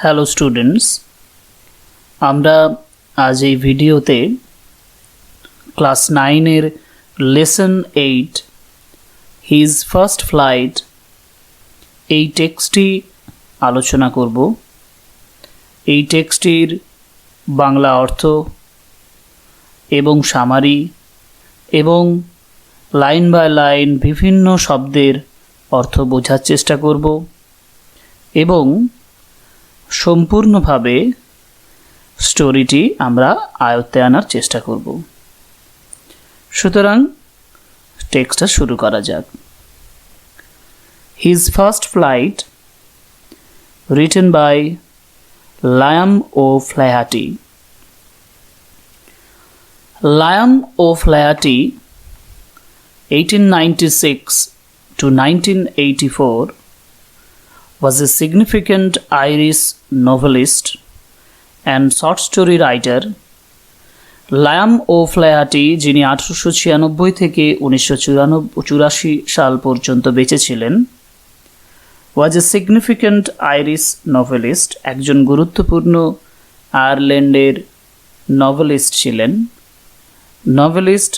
Hello students, আমরা আজ এই ভিডিওতে ক্লাস 9-এর লেসন 8 হিজ ফার্স্ট ফ্লাইট এই টেক্সটটি আলোচনা করব। এই টেক্সটটির বাংলা অর্থ এবং সামারি এবং লাইন বাই লাইন বিভিন্ন শব্দের অর্থ বোঝার চেষ্টা করব এবং সম্পূর্ণভাবে স্টোরিটি আমরা আয়ত্তে আনার চেষ্টা করব। সুতরাং টেক্সটটা শুরু করা যাক। His first flight, written by Liam O'Flaherty. Liam O'Flaherty 1896 to 1984 was a significant Irish novelist and short story writer. Liam O'Flaherty, যিনি 1896 থেকে 1984 সাল পর্যন্ত বেঁচে ছিলেন, was a significant Irish novelist, একজন গুরুত্বপূর্ণ আয়ারল্যান্ডের নভেলিস্ট ছিলেন। নভেলিস্ট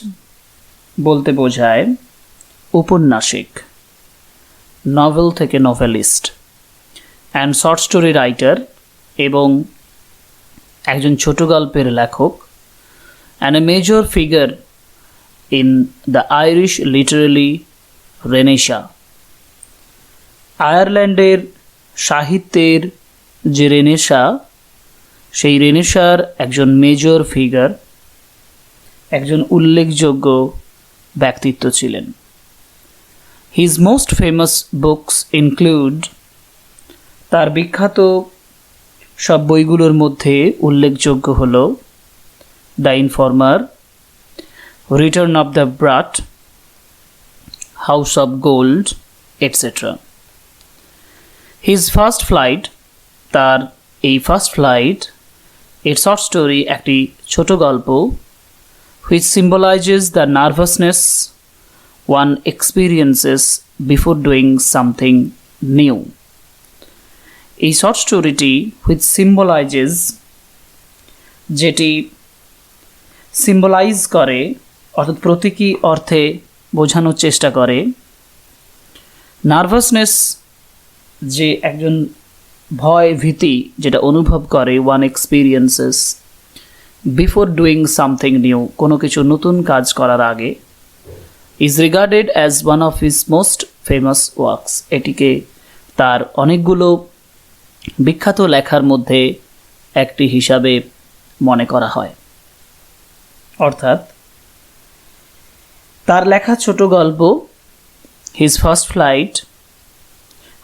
বলতে বোঝায় উপন্যাসিক, নভেল থেকে novelist, and short story writer এবং একজন ছোট গল্পের লেখক, and a major figure in the Irish literary Renaissance. আয়ারল্যান্ডের সাহিত্যের যে রেনেসা, সেই রেনেসার একজন মেজর ফিগার, একজন উল্লেখযোগ্য ব্যক্তিত্ব ছিলেন। His most famous books include, তার বিখ্যাত সব বইগুলোর মধ্যে উল্লেখযোগ্য হল the informer, return of the brute, house of gold, etcetera. His first flight, তার এই ফার্স্ট ফ্লাইট এর শর্ট স্টোরি, একটি ছোট গল্প, which symbolizes the nervousness one experiences before doing something new. এই শর্ট স্টোরিটি which symbolizes, যেটি সিম্বলাইজ করে অর্থাৎ প্রতীকী অর্থে বোঝানোর চেষ্টা করে, নার্ভাসনেস যে একজন ভয় ভীতি যেটা অনুভব করে, one experiences before doing something new, কোনো কিছু নতুন কাজ করার আগে, is regarded as one of his most famous works, এটিকে তার অনেকগুলো বিখ্যাত লেখার মধ্যে একটি হিসাবে মনে করা হয়। অর্থাৎ তার লেখা ছোট গল্প his first flight,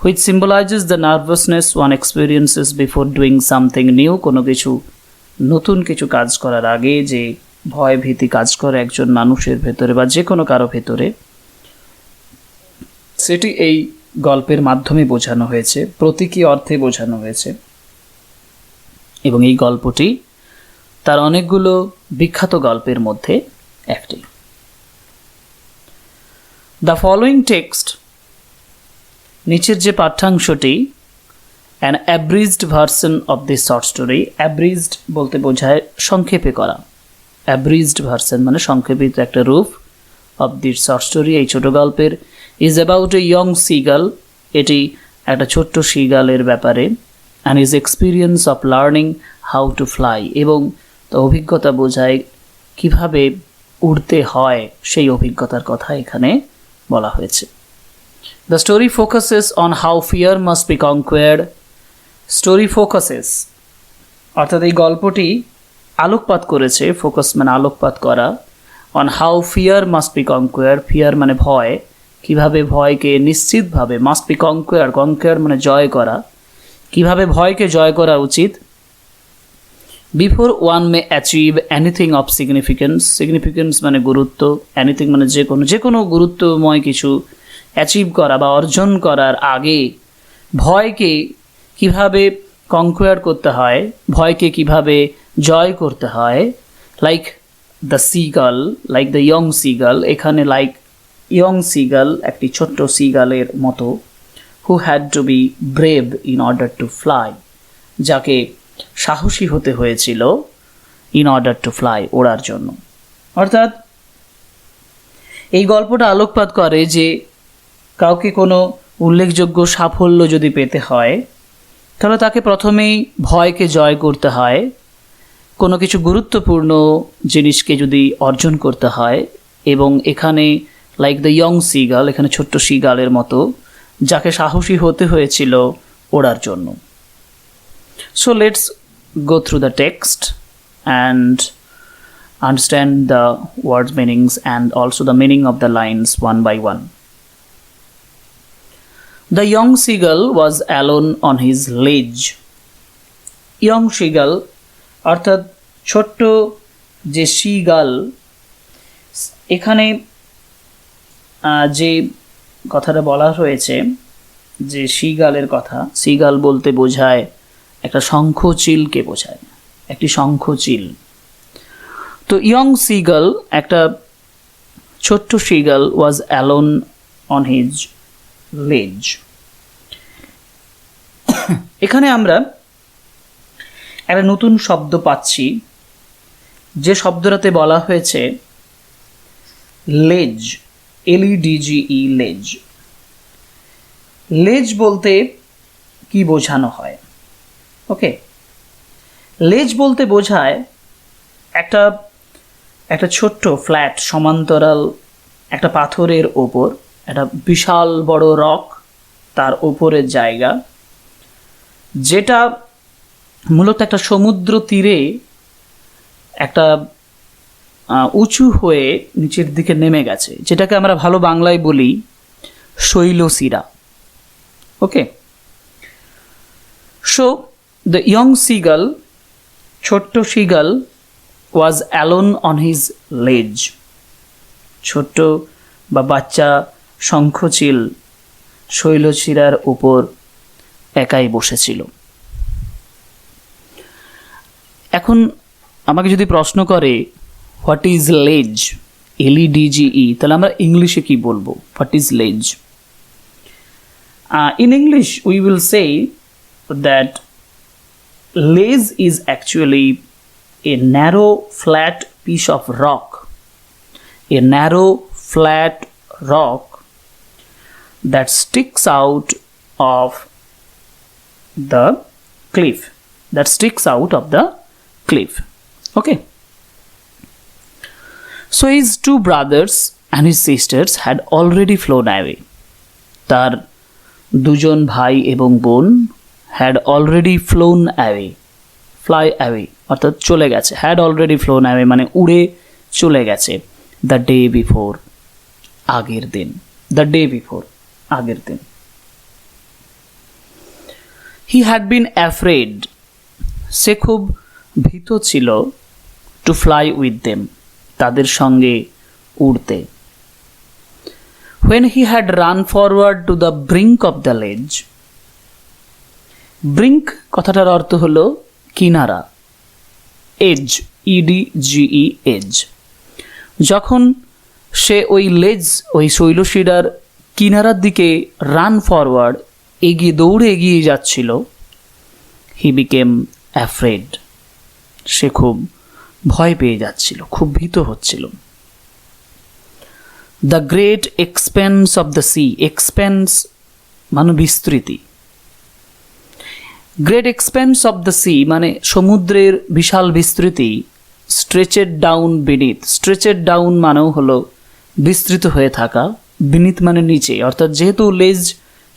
which symbolizes the nervousness one experiences before doing something new, কোনো কিছু নতুন কিছু কাজ করার আগে যে ভয় ভীতি কাজ করে একজন মানুষের ভেতরে বা যে কোনো কারো ভেতরে, সেটি এই গল্পের মাধ্যমে বোঝানো হয়েছে, প্রতীকী অর্থে বোঝানো হয়েছে এবং এই গল্পটি তার অনেকগুলো বিখ্যাত গল্পের মধ্যে একটি। দ্য ফলোয়িং টেক্সট, নিচের যে পাঠ্যাংশটি, an abridged version of this short story, abridged বলতে বোঝায় সংক্ষেপে করা, অ্যাব্রিজড ভার্সন মানে সংক্ষেপিত একটা রূপ, অফ দিস শর্ট স্টোরি এই ছোট গল্পের, is about a young seagull, এটি একটা ছোট্ট সিগালের ব্যাপারে, and is experience of learning how to fly, এবং অভিজ্ঞতা বোঝায় কিভাবে উড়তে হয়, সেই অভিজ্ঞতার কথা এখানে বলা হয়েছে। The story focuses on how fear must be conquered. Story focuses, অর্থাৎ এই গল্পটি আলোকপাত করেছে, ফোকাস মানে আলোকপাত করা, on how fear must be conquered, fear মানে ভয়, কিভাবে ভয়কে নিশ্চিতভাবে, must be conquered, conquer মানে জয় করা, কিভাবে ভয়কে জয় করা উচিত, before one may achieve anything of significance, significance মানে গুরুত্ব, anything মানে যে কোনো গুরুত্বময় কিছু অ্যাচিভ করা বা অর্জন করার আগে ভয়কে কিভাবে কনকোয়ার করতে হয়, ভয়কে কিভাবে জয় করতে হয়। Like the seagull, like the young seagull, এখানে লাইক ইয়ং সিগাল একটি ছোট্ট সিগালের মতো, who had to B brave in order to fly, যাকে সাহসী হতে হয়েছিল ইন অর্ডার টু ফ্লাই, ওড়ার জন্য। অর্থাৎ এই গল্পটা আলোকপাত করে যে কাউকে কোনো উল্লেখযোগ্য সাফল্য যদি পেতে হয় তাহলে তাকে প্রথমেই ভয়কে জয় করতে হয়। কোনো কিছু গুরুত্বপূর্ণ জিনিসকে যদি অর্জন করতে হয়, এবং এখানে লাইক দ্য ইয়ং সিগাল, এখানে ছোট্ট সিগালের মতো, যাকে সাহসী হতে হয়েছিল ওড়ার জন্য। So let's go through the text and understand the words meanings and also the meaning of the lines one by one. The young seagull was alone on his ledge. Young seagull অর্থাৎ ছোট্ট যে seagull, এখানে যে কথাটা বলা হয়েছে যে সিগালের কথা, সিগাল বলতে বোঝায় একটা শঙ্খচিলকে বোঝায়, একটি শঙ্খচিল। তো ইয়ং সিগাল, একটা ছোট্ট seagull, was alone on his লেজ। এখানে আমরা একটা নতুন শব্দ পাচ্ছি, যে শব্দটাতে বলা হয়েছে লেজ, LEDGE, লেজ। লেজ বলতে কি বোঝানো হয়? ওকে, লেজ বলতে বোঝায় একটা ছোট্ট ফ্ল্যাট সমান্তরাল একটা পাথরের ওপর একটা বিশাল বড় রক, তার ওপরের জায়গা, যেটা মূলত একটা সমুদ্র তীরে একটা উঁচু হয়ে নিচের দিকে নেমে গেছে, যেটাকে আমরা ভালো বাংলায় বলি শৈলশিরা। ওকে, সো দ্য ইয়ং সিগাল, ছোট্ট seagull, was alone on his লেজ। ছোট্ট বা বাচ্চা শঙ্খচিল শৈলশিরার উপর একাই বসেছিল। এখন আমাকে যদি প্রশ্ন করে হোয়াট ইজ লেজ, LEDGE, তাহলে আমরা ইংলিশে কি বলবো? হোয়াট ইজ লেজ? In English we will say that ledge is actually a narrow flat piece of rock, a narrow flat rock that sticks out of the cliff, okay. So his two brothers and his sisters had already flown away. তার দুজন ভাই এবং বোন had already flown away, fly away অর্থাৎ চলে গেছে, had already flown away মানে উড়ে চলে গেছে, the day before, আগের দিন, the day before, আগের দিন। He had been afraid, সে খুব ভীত ছিল, to fly with them, তাদের সঙ্গে উড়তে। When he had run forward to the brink of the ledge, brink কথাটার অর্থ হলো কিনারা, edge, EDGE, edge। যখন সে ওই লেজ, ওই শৈলশিরার কিনারার দিকে রান ফরওয়ার্ড, দৌড়ে এগিয়ে যাচ্ছিল, হি বিকেম অ্যাফ্রেড, সে খুব ভয় পেয়ে যাচ্ছিল, খুব ভীত হচ্ছিল। The great expense of the sea, expense মানে বিস্তৃতি, great expense of the sea মানে সমুদ্রের বিশাল বিস্তৃতি, স্ট্রেচেড ডাউন বিনিথ, স্ট্রেচেড ডাউন মানেও হলো বিস্তৃত হয়ে থাকা, বিনিথ মানে নিচে, অর্থাৎ যেহেতু লেজ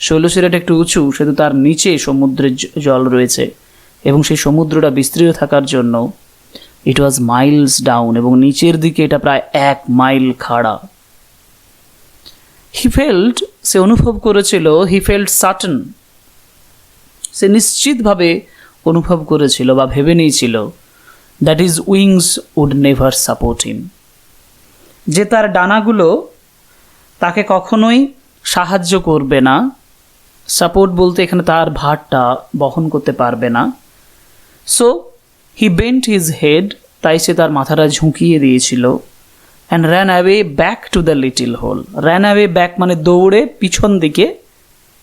শৈলশিরাটা একটু উঁচু, সেহেতু তার নিচে সমুদ্রের জল রয়েছে, এবং সেই সমুদ্রটা বিস্তৃত থাকার জন্য ইট ওয়াজ মাইলস ডাউন, এবং নিচের দিকে এটা প্রায় 1 মাইল খাড়া। হি ফেল্ট, সে অনুভব করেছিল, হি ফেল্ট সার্টেন, সে নিশ্চিতভাবে অনুভব করেছিল বা ভেবে নিয়েছিল, that is wings would never support him, যে তার ডানাগুলো তাকে কখনোই সাহায্য করবে না, সাপোর্ট বলতে এখানে তার ভারটা বহন করতে পারবে না। So he bent his head, তাই সে তার মাথাটা ঝুঁকিয়ে দিয়েছিল, and ran away back to the little hole, ran away back মানে দৌড়ে পিছন দিকে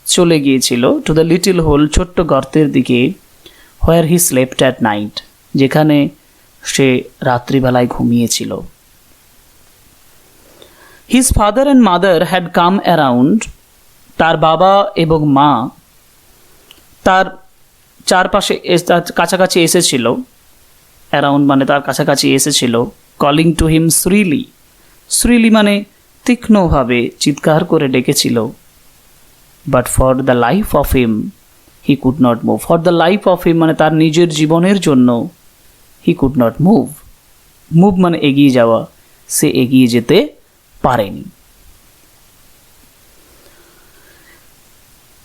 চলে গিয়েছিল, টু দ্য লিটিল হোল, ছোট্ট গর্তের দিকে, where he slept at night, যেখানে সে রাত্রিবেলায় ঘুমিয়েছিল। His father and mother had come around, তার বাবা এবং মা তার চারপাশে তার কাছাকাছি এসেছিল। অ্যারাউন্ড মানে তার কাছাকাছি এসেছিল। কলিং টু হিম শ্রীলি, শ্রীলি মানে তীক্ষ্ণভাবে চিৎকার করে ডেকেছিল। But for the life of him he could not move, for the life of him মানে তার নিজের জীবনের জন্য হি কুড নট মুভ, মুভ মানে এগিয়ে যাওয়া, সে এগিয়ে যেতে পারেনি।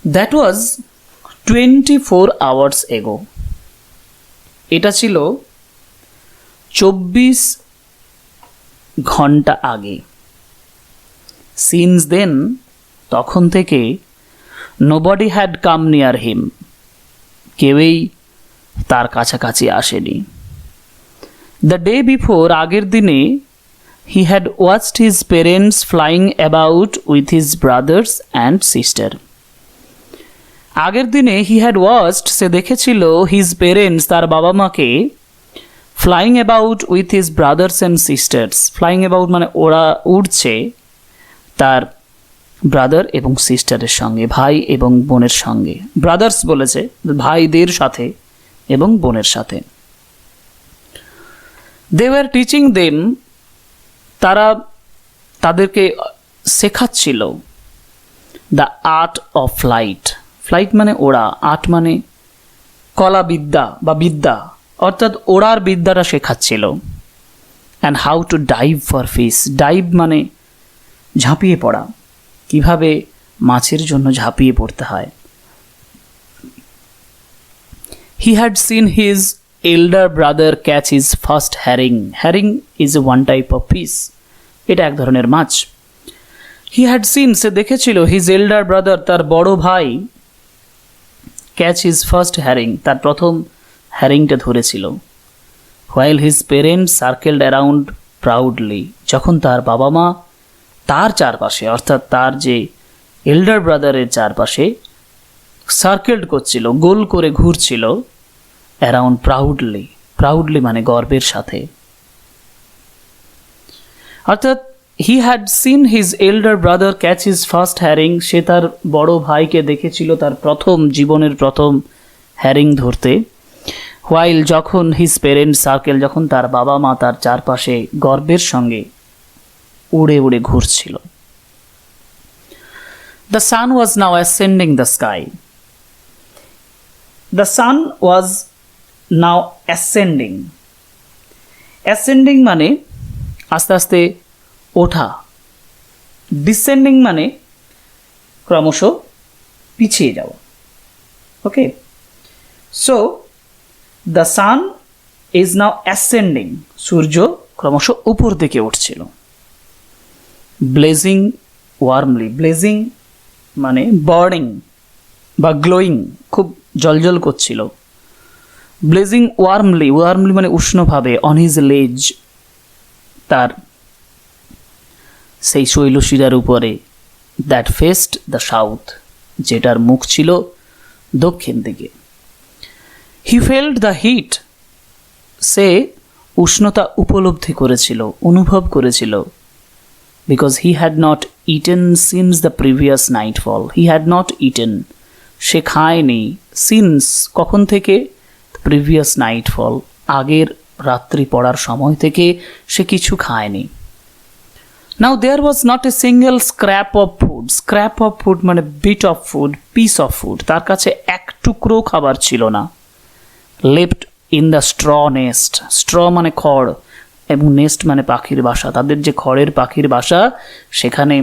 দ্যাট ওয়াজ 24 hours ago, এটা ছিল 24 ঘন্টা আগে। সিন্স দেন, তখন থেকে নোবডি হ্যাড কাম নিয়ার হিম, কেউই তার কাছাকাছি আসেনি। দ্য ডে বিফোর, আগের দিনে, he had watched his parents flying about with his brothers and sister. আগের দিনে হি হ্যাড ওয়াচড, সে দেখেছিল, হিজ পেরেন্টস তার বাবা মাকে, flying about with his brothers and sisters, flying about মানে ওরা উড়ছে তার ব্রাদার এবং সিস্টারের সঙ্গে, ভাই এবং বোনের সঙ্গে। ব্রাদার্স বলেছে, ভাইদের সাথে এবং বোনের সাথে। দে ওয়ার টিচিং দেম, তারা তাদেরকে শেখাচ্ছিল, the art of flight, flight মানে ওড়া, আর্ট মানে কলা বিদ্যা বা বিদ্যা, অর্থাৎ ওড়ার বিদ্যাটা শেখাচ্ছিল। And how to dive for fish, dive মানে ঝাঁপিয়ে পড়া, কিভাবে মাছের জন্য ঝাঁপিয়ে পড়তে হয়। He had seen his elder brother catch his first herring, herring is one type of fish, এটা এক ধরনের মাছ। হি হ্যাড সিন, সে দেখেছিল, হিজ এল্ডার ব্রাদার তার বড় ভাই, ক্যাচ হিজ ফার্স্ট হ্যারিং তার প্রথম হ্যারিংটা ধরেছিল। While his parents circled around proudly, যখন তার বাবা মা তার চারপাশে, অর্থাৎ তার যে এল্ডার ব্রাদারের চারপাশে সার্কেলড করছিল, গোল করে ঘুরছিল, অ্যারাউন্ড প্রাউডলি, প্রাউডলি মানে গর্বের সাথে। অর্থাৎ he had seen his elder brother catch his first herring, সে তার বড় ভাইকে দেখেছিল তার প্রথম জীবনের প্রথম হ্যারিং ধরতে। হোয়াইল যখন হিজ পেরেন্টস সার্কেল, যখন তার বাবা মা তার চারপাশে গর্বের সঙ্গে উড়ে উড়ে ঘুরছিল। The sun was now ascending the sky, the sun was now ascending, ascending মানে আস্তে আস্তে ওঠা, ডিসেন্ডিং মানে ক্রমশ পিছিয়ে যাওয়া। Okay, so the sun is now ascending, সূর্য ক্রমশ উপর দিকে উঠছিল। ব্লেজিং ওয়ার্মলি, ব্লেজিং মানে বার্নিং বা গ্লোয়িং, খুব জলজল করছিল। ব্লেজিং ওয়ার্মলি, ওয়ার্মলি মানে উষ্ণভাবে, অন হিজ লেজ, তার সেই শৈলশিরার উপরে, দ্যাট ফেসড দ্য সাউথ, যেটার মুখ ছিল দক্ষিণ দিকে। হি ফেল্ট দ্য হিট, সে উষ্ণতা উপলব্ধি করেছিল, অনুভব করেছিল। Because he had not eaten since the previous nightfall, he had not eaten, সে খায়নি, সিন্স কখন থেকে, প্রিভিয়াস নাইটফল, আগের রাত্রি পড়ার সময় থেকে সে কিছু খায়নি। Now there was not a single scrap of food, scrap of food মানে bit of food, piece of food, তার কাছে এক টুকরো খাবার ছিল না। Left in the straw nest, straw মানে খড় এবং নেস্ট মানে পাখির বাসা, তাদের যে খড়ের পাখির বাসা, সেখানে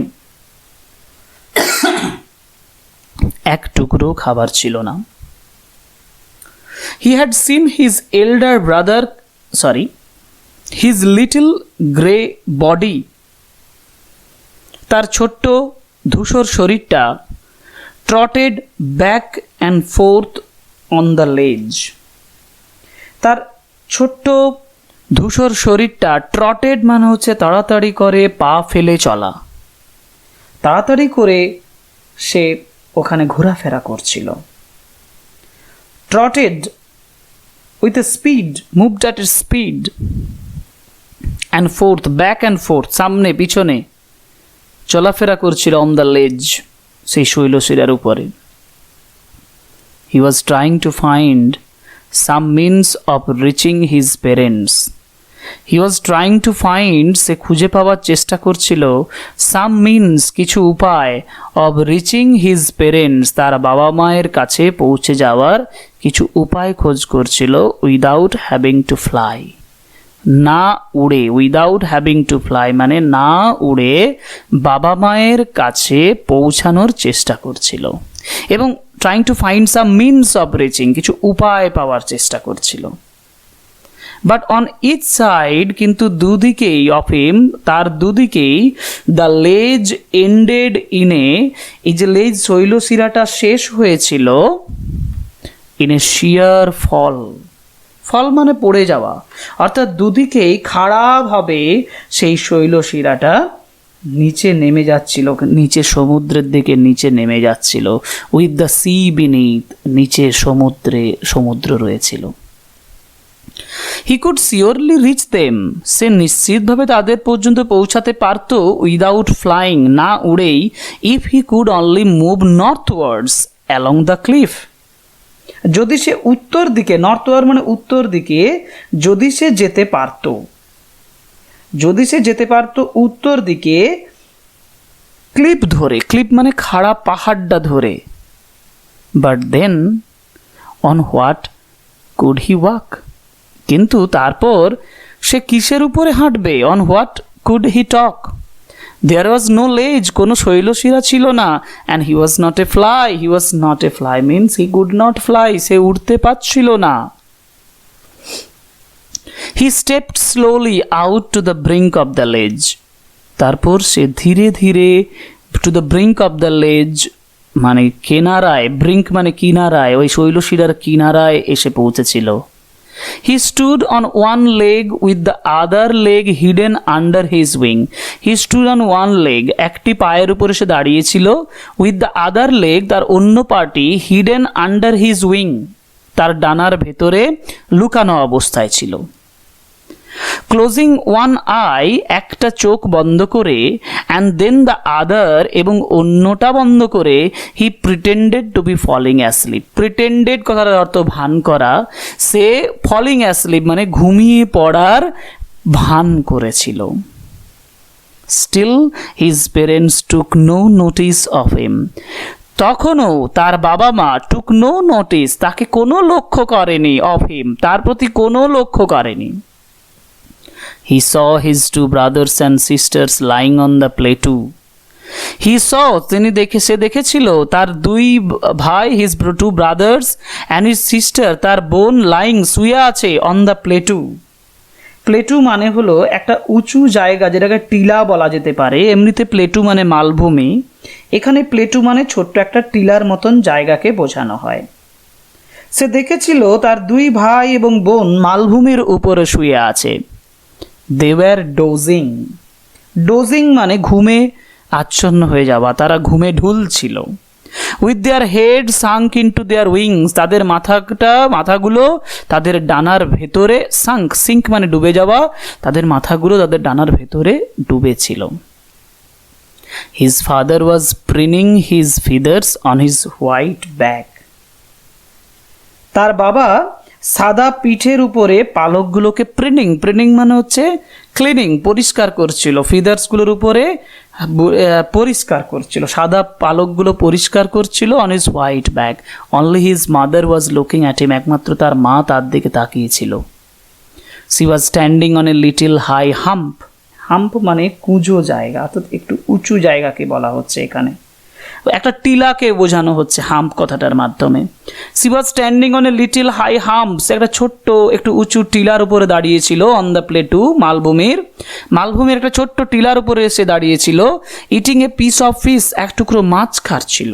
এক টুকরো খাবার ছিল না। He had seen his elder brother, sorry, his little grey body, তার ছোট্ট ধূসর শরীরটা, trotted back and forth on the ledge, তার ছোট্ট ধূসর শরীরটা, ট্রটেড মানে হচ্ছে তাড়াতাড়ি করে পা ফেলে চলা, তাড়াতাড়ি করে সে ওখানে ঘোরাফেরা করছিল। ট্রটেড with a speed, moved at a speed, and forth, back and forth, সামনে পিছনে চলাফেরা করছিল on the ledge, সেই শৈলশিরার উপরে. He was trying to find some means of reaching his parents. He was trying to find, সে খুঁজে পাওয়ার চেষ্টা করছিল, some means, কিছু উপায়, of reaching his parents, তার বাবা মায়ের কাছে পৌঁছে যাওয়ার কিছু উপায় খোঁজ করছিল, without having to fly, না উড়ে, উইদাউট হ্যাভিং টু ফ্লাই মানে না উড়ে বাবা মায়ের কাছে পৌঁছানোর চেষ্টা করছিল, এবং trying to find some means of reaching, কিছু উপায় পাওয়ার চেষ্টা করছিল. বাট অন ইচ সাইড, কিন্তু দুদিকেই, অফ হিম, তার দুদিকেই, দ্য লেজ এন্ডেড ইনে, এই যে লেজ শৈলশিরাটা শেষ হয়েছিল, ইন এ শিয়ার ফল, ফল মানে পড়ে যাওয়া, অর্থাৎ দুদিকেই খাড়াভাবে সেই শৈলশিরাটা নিচে নেমে যাচ্ছিল, নিচে সমুদ্রের দিকে নিচে নেমে যাচ্ছিল, উইথ দ্য সি বিনিথ, নিচে সমুদ্র রয়েছিল. He could surely reach them, সে নিশ্চিতভাবে তাদের পর্যন্ত পৌঁছাতে পারত, উইদাউট ফ্লাইং, না উড়েই, if he could only move northwards along the cliff, যদি সে উত্তর দিকে, নর্থওয়ার্ড মানে উত্তর দিকে, যদি সে যেতে পারত, যদি সে যেতে পারত উত্তর দিকে, ক্লিপ ধরে, ক্লিপ মানে খাড়া পাহাড়টা ধরে. But then on what could he walk, কিন্তু তারপর সে কিসের উপরে হাঁটবে? On what could he talk? There was no ledge, কোনো শৈলশিরা ছিল না, and he was not a fly, he was not a fly means he could not fly, সে উঠতে পারছিল না. He stepped slowly out to the brink of the ledge, তারপর সে ধীরে ধীরে to the brink of the লেজ মানে কিনারায়, ব্রিঙ্ক মানে কিনারায়, ওই শৈলশিরার কিনারায় এসে পৌঁছেছিল. He stood on one leg with the other leg hidden under his wing. He stood on one leg, একটি পায়ের উপরে সে দাঁড়িয়েছিল, with the other leg, তার অন্য পাটি, hidden under his wing, তার ডানার ভেতরে লুকানো অবস্থায় ছিল. ক্লোজিং ওয়ান আই, একটা চোখ বন্ধ করে, অ্যান্ড দেন দ্য আদার, এবং অন্যটা বন্ধ করে, he pretended to be falling asleep. Pretended কথার অর্থ ভান করা, সে ফলিং অ্যাসলিপ মানে ঘুমিয়ে পড়ার ভান করেছিল. Still his parents took no notice of him, তখনও তার বাবা মা টুক নো নোটিস, তাকে কোনো লক্ষ্য করেনি, অফ হিম, তার প্রতি কোনো লক্ষ্য করেনি. He saw his two brothers and sisters lying on the plateau. He saw, সে দেখেছিল তার দুই ভাই, his two brothers and his sister, তার বোন, lying, শুয়ে আছে, on the plateau. প্লেটু মানে হলো একটা উঁচু জায়গা, যেটাকে টিলা বলা যেতে পারে. এমনিতে প্লেটু মানে মালভূমি, এখানে প্লেটু মানে ছোট্ট একটা টিলার মতন জায়গাকে বোঝানো হয়. সে দেখেছিল তার দুই ভাই এবং বোন মালভূমির উপরে শুয়ে আছে. They were dozing. Dozing মানে ঘুমে আচ্ছন্ন হয়ে যাওয়া, তারা ঘুমে ঢুলছিল. With their head sunk into their wings, তাদের মাথাগুলো তাদের ডানার ভেতরে, sink মানে ডুবে যাওয়া, তাদের মাথাগুলো তাদের ডানার ভেতরে ডুবেছিল. His father was preening his feathers on his white back. তার বাবা সাদা পিঠের উপরে পালকগুলোকে প্রিনিং মানে হচ্ছে ক্লিনিং, পরিষ্কার করছিল, ফিদার্সগুলোর উপরে পরিষ্কার করছিল, সাদা পালকগুলো পরিষ্কার করছিল. On his white back, only his mother was looking at him, একমাত্র তার মা তার দিকে তাকিয়েছিল. She was standing on a little high hump. Hump মানে কুঁজো জায়গা, অর্থাৎ একটু উঁচু জায়গাকে বলা হচ্ছে এখানে, একটা টিলাকে বোঝানো হচ্ছে হাম্প কথাটার মাধ্যমে. She was standing on a little high humps, একটা ছোট্ট একটু উঁচু টিলার উপরে দাঁড়িয়েছিল. অন দ্য প্লেটু, মালভূমির একটা ছোট্ট টিলার উপরে এসে দাঁড়িয়েছিল. Eating a piece of fish, এক টুকরো মাছ খাচ্ছিল.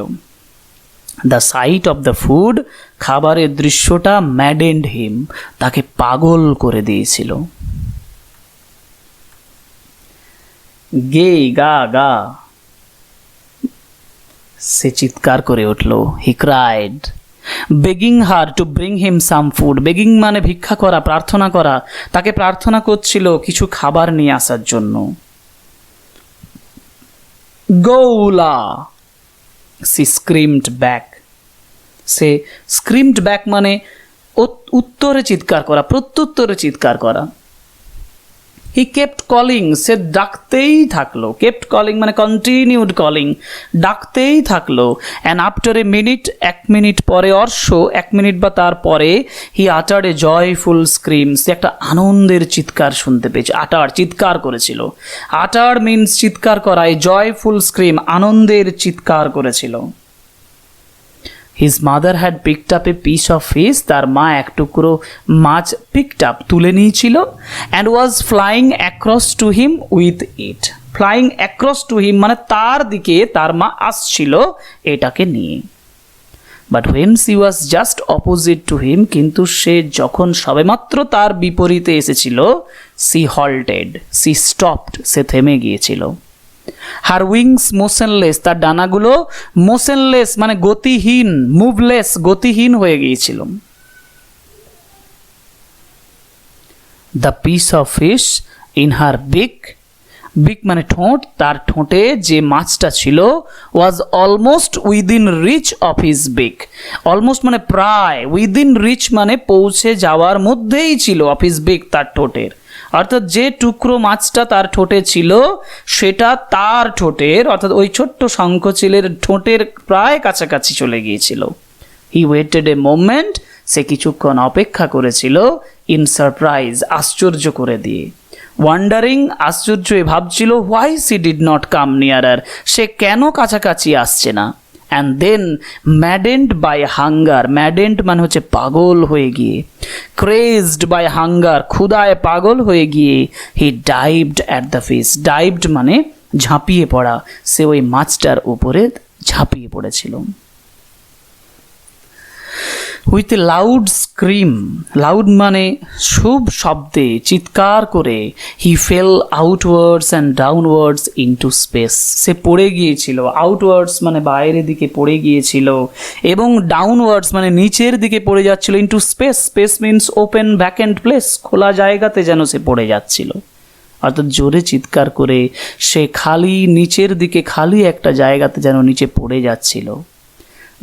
The sight of the food, খাবারের দৃশ্যটা ম্যাডেন্ড হিম, তাকে পাগল করে দিয়েছিল. গে গা গা, সে চিৎকার করে উঠল. He cried, begging her to bring him some food, begging মানে ভিক্ষা করা, প্রার্থনা করা, তাকে প্রার্থনা করছিল কিছু খাবার নিয়ে আসার জন্য। গৌলা, সি স্ক্রিমড ব্যাক, সে স্ক্রিমড ব্যাক মানে উত্তরে চিৎকার করা, প্রত্যুত্তরে চিৎকার করা। হি কেপ্ট কলিং, সে ডাকতেই থাকলো, কেপ্ট কলিং মানে কন্টিনিউড কলিং, ডাকতেই থাকলো। And after a minute, 1 minute পরে, অর্শ 1 মিনিট বা তার পরে, হি আটার্ড এ জয়ফুল স্ক্রিম, সে একটা আনন্দের চিৎকার শুনতে পেয়েছে, চিৎকার করেছিল। আটার্ড মিনস চিৎকার করা, এ জয়ফুল স্ক্রিম আনন্দের চিৎকার করেছিল। His mother had picked up a piece of fish, তার মা এক টুকরো মাছ পিকড আপ তুলে নিয়েছিল। And was flying across to him with it, flying across to him মানে তার দিকে তার মা আসছিল এটাকে নিয়ে। But when she was just opposite to him, কিন্তু সে যখন সবেমাত্র তার বিপরীতে এসেছিল, সি হল্টেড, সি স্টপড, সে থেমে গিয়েছিল। হার উইংস মোশনলেস, তার ডানাগুলো মোশনলেস মানে গতিহীন, মুভলেস গতিহীন হয়ে গিয়েছিল। The piece of fish in her beak, beak মানে ঠোঁট, তার ঠোঁটে যে মাছটা ছিল, was almost within reach of his beak, almost মানে প্রায়, উইদিন রিচ মানে পৌঁছে যাওয়ার মধ্যেই ছিল, অফ হিজ বিক তার ঠোঁটের, অর্থাৎ যে টুকরো মাছটা তার ঠোঁটে ছিল সেটা তার ঠোঁটের, অর্থাৎ ওই ছোট্ট শঙ্খচিলের ঠোঁটের প্রায় কাছাকাছি চলে গিয়েছিল। হি ওয়েটেড এ মোমেন্ট, সে কিছুক্ষণ অপেক্ষা করেছিল। ইন সারপ্রাইজ, আশ্চর্য করে দিয়ে। ওয়ান্ডারিং, আশ্চর্য ভাবছিল। Why she did not come nearer, সে কেন কাছাকাছি আসছে না। And then maddened by hunger, maddened মানে হচ্ছে পাগল হয়ে গিয়ে, ক্রেজড বাই হাঙ্গার ক্ষুধায় পাগল হয়ে গিয়ে, he dived at the fish, dived মানে ঝাঁপিয়ে পড়া, সে ওই মাছটার উপরে ঝাঁপিয়ে পড়েছিল। With a loud scream, loud মানে শুভ শব্দে, চিৎকার করে, he fell outwards and downwards into space, সে পড়ে গিয়েছিল, আউটওয়ার্ডস মানে বাইরের দিকে পড়ে গিয়েছিল, এবং ডাউনওয়ার্ডস মানে নিচের দিকে পড়ে যাচ্ছিল, into space, space means open vacant place, খোলা জায়গাতে যেন সে পড়ে যাচ্ছিল। অর্থাৎ জোরে চিৎকার করে সে খালি নিচের দিকে, খালি একটা জায়গাতে যেন নিচে পড়ে যাচ্ছিল।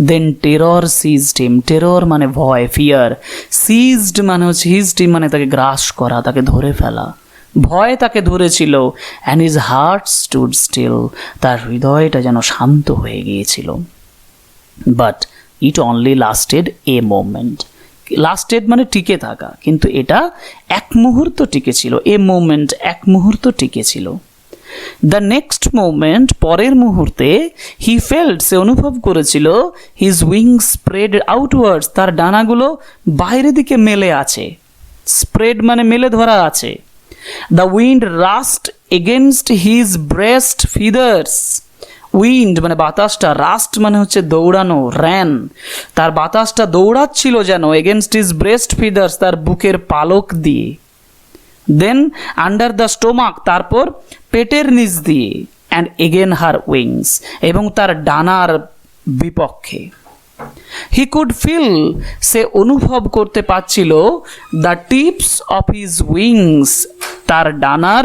দেন টেরর সিজড হিম, টেরর মানে ভয়, ফিয়ার, সিজড মানে হচ্ছে হিজড হিম মানে তাকে গ্রাস করা, তাকে ধরে ফেলা, ভয় তাকে ধরেছিল। And his heart stood still, তার হৃদয়টা যেন শান্ত হয়ে গিয়েছিল। But it only lasted a moment, lasted মানে টিকে থাকা, কিন্তু এটা এক মুহূর্ত টিকেছিল, এ মোমেন্ট এক মুহূর্ত টিকেছিল। দ্য নেক্সট মোমেন্ট, পরের মুহূর্তে, হি ফেল্ট, সে অনুভব করেছিল, হিজ উইংস স্প্রেড আউটওয়ার্ডস, তার ডানাগুলো বাইরের দিকে মেলে আছে, স্প্রেড মানে মেলে ধরা আছে। The wind rushed against his breast feathers, wind মানে বাতাসটা, রাস্ট মানে হচ্ছে দৌড়ানো, র্যান, তার বাতাসটা দৌড়াচ্ছিল যেন, এগেনস্ট হিজ ব্রেস্ট ফিদার্স, তার বুকের পালক দিয়ে। দেন আন্ডার দ্য স্টোমাক, তারপর পেটের নিচ দিয়ে। অ্যান্ড এগেন হার উইংস, এবং তার ডানার বিপক্ষে। হি কুড ফিল, সে অনুভব করতে পারছিল, the tips of his wings, তার ডানার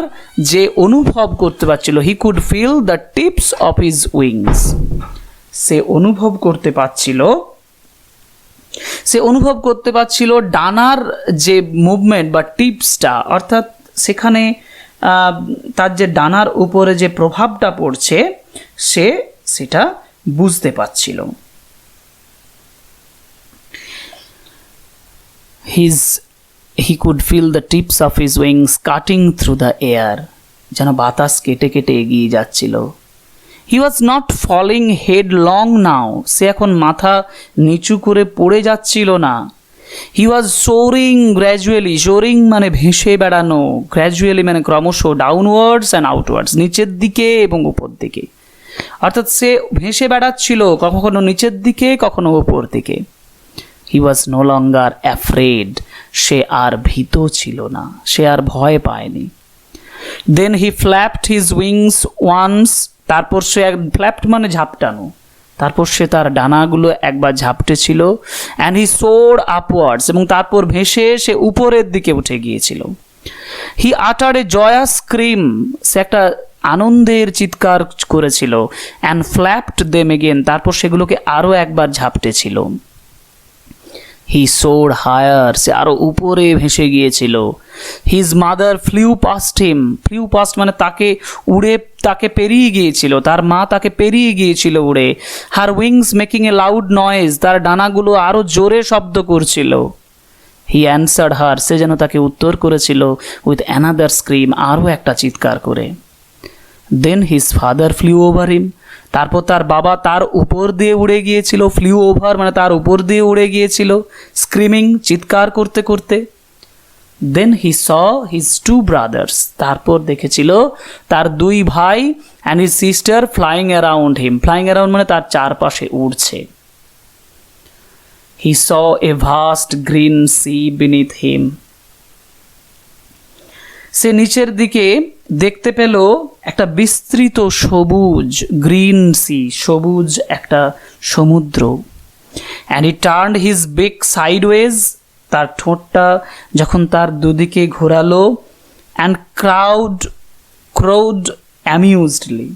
যে অনুভব করতে পারছিল, he could feel the tips of his wings, সে অনুভব করতে পারছিল, সে অনুভব করতে পারছিল ডানার যে মুভমেন্ট বা টিপসটা, অর্থাৎ সেখানে তার যে ডানার উপরে যে প্রভাবটা পড়ছে সে সেটা বুঝতে পারছিল। He could feel the tips of his wings cutting through the air, যেন বাতাস কেটে কেটে এগিয়ে যাচ্ছিল। He was not falling headlong now, সে এখন মাথা নিচু করে পড়ে যাচ্ছিল না। He was soaring gradually, soaring মানে ভেসে বেড়ানো, গ্র্যাজুয়ালি মানে ক্রমশ, ডাউনওয়ার্ডস অ্যান্ড আউটওয়ার্ডস এবং দিকে এবং উপর দিকে, অর্থাৎ সে ভেসে বেড়াচ্ছিল, কখনো নিচের দিকে কখনো উপর দিকে। হি ওয়াজ নো লঙ্গার অ্যাফ্রেড, সে আর ভীত ছিল না, সে আর ভয় পায়নি। দেন হি ফ্ল্যাপড হিজ উইংস ওয়ান্স, তারপর সে ফ্ল্যাপড মানে ঝাপটানো, তারপর সে তার ডানাগুলো একবার ঝাপটেছিল, অ্যান্ড হি সোর আপওয়ার্ডস, এবং তারপর ভেসে সে উপরের দিকে উঠে গিয়েছিল। হি আটার এ জয়াস স্ক্রিম, সে একটা আনন্দের চিৎকার করেছিল, অ্যান্ড ফ্ল্যাপড দেম এগেন, তারপর সেগুলোকে আরও একবার ঝাপটেছিল। হি সোর হায়ার, সে আরও উপরে ভেসে গিয়েছিল। হিজ মাদার ফ্লিউ পাস্ট হিম, ফ্লিউ পাস্ট মানে তাকে পেরিয়ে গিয়েছিল, তার মা তাকে পেরিয়ে গিয়েছিল উড়ে। Her wings making a loud noise, তার ডানাগুলো আরও জোরে শব্দ করছিল। হি অ্যান্সার্ড হার, সে যেন তাকে উত্তর করেছিল উইথ অ্যানাদার স্ক্রিম, আরও একটা চিৎকার করে। দেন হিজ ফাদার ফ্লিউ ওভার হিম, তারপর তার বাবা তার উপর দিয়ে উড়ে গিয়েছিল। ফ্লিউ ওভার মানে তার উপর দিয়ে উড়ে গিয়েছিল, স্ক্রিমিং, চিৎকার করতে করতে। Then he saw his two brothers, তারপর দেখেছিল তার দুই ভাই and his sister flying around him, flying around মানে তার চারপাশে উড়ছে। He saw a vast green sea beneath him, সে নিচের দিকে দেখতে পেল একটা বিস্তৃত সবুজ, গ্রিন সি, সবুজ একটা সমুদ্র। And he turned his back sideways, তার ঠোঁটটা যখন তার দুদিকে ঘোরালো, অ্যান্ড ক্রাউড অ্যামিউজডলি,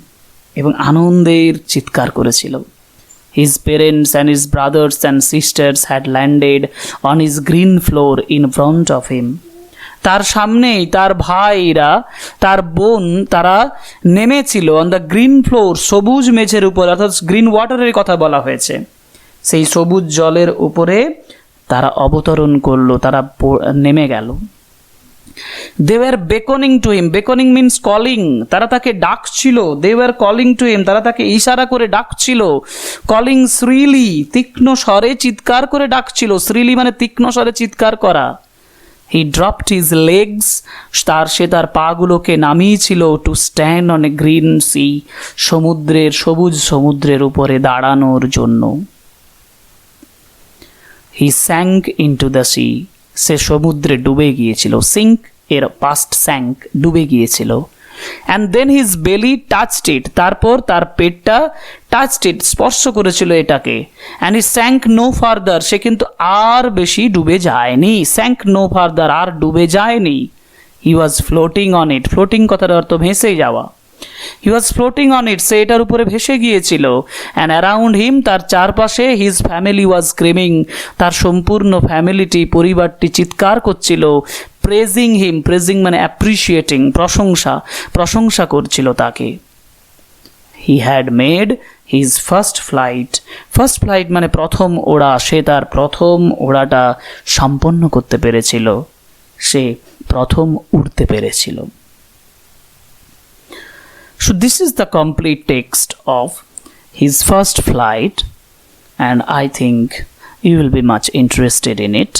এবং আনন্দের চিৎকার করেছিল। His parents and his brothers and sisters had landed on his green floor in front of him, তার সামনেই তার ভাইরা, তার বোন, তারা নেমেছিল অন দ্য গ্রিন ফ্লোর, সবুজ মেঝের উপর, অর্থাৎ গ্রিন ওয়াটারের কথা বলা হয়েছে, সেই সবুজ জলের উপরে তারা অবতরণ করলো, তারা নেমে গেল। They were beckoning to him, beckoning means calling, তারা তাকে ডাকছিল। They were calling to him, তারা তাকে ইশারা করে ডাকছিল। কলিং শ্রীলি, তীক্ষ্ণ স্বরে চিৎকার করে ডাকছিল। শ্রীলি মানে তীক্ষ্ণ স্বরে চিৎকার করা। হি ড্রপড হিজ লেগস, সে তার পাগুলোকে নামিয়েছিল। To stand on a green sea, সবুজ সমুদ্রের উপরে দাঁড়ানোর জন্য। He sank into the sea, সে সমুদ্রে ডুবে গিয়েছিল। সিঙ্ক এর পাস্ট স্যাঙ্ক, ডুবে গিয়েছিল। And then his belly touched it, তারপর তার পেটটা টাচড ইট, স্পর্শ করেছিল এটাকে। And he sank no further, সে কিন্তু আর বেশি ডুবে যায়নি। স্যাঙ্ক নো ফার্দার, আর ডুবে যায়নি। হি ওয়াজ ফ্লোটিং অন ইট, ফ্লোটিং কথার অর্থ ভেসে যাওয়া। হি ওয়াজ ফ্লোটিং অন ইট, সে এটার উপরে ভেসে গিয়েছিল। অ্যান্ড অ্যারাউন্ড হিম, তার চারপাশে, হিজ ফ্যামিলি ওয়াজ স্ক্রিমিং, তার সম্পূর্ণ ফ্যামিলিটি, পরিবারটি চিৎকার করছিল। প্রেজিং হিম, প্রেজিং মানে অ্যাপ্রিসিয়েটিং, প্রশংসা করছিল তাকে। He had made his first flight মানে প্রথম ওড়া, সে তার প্রথম ওড়াটা সম্পন্ন করতে পেরেছিল, সে প্রথম উড়তে পেরেছিল। So this is the complete text of his first flight, and I think you will be much interested in it.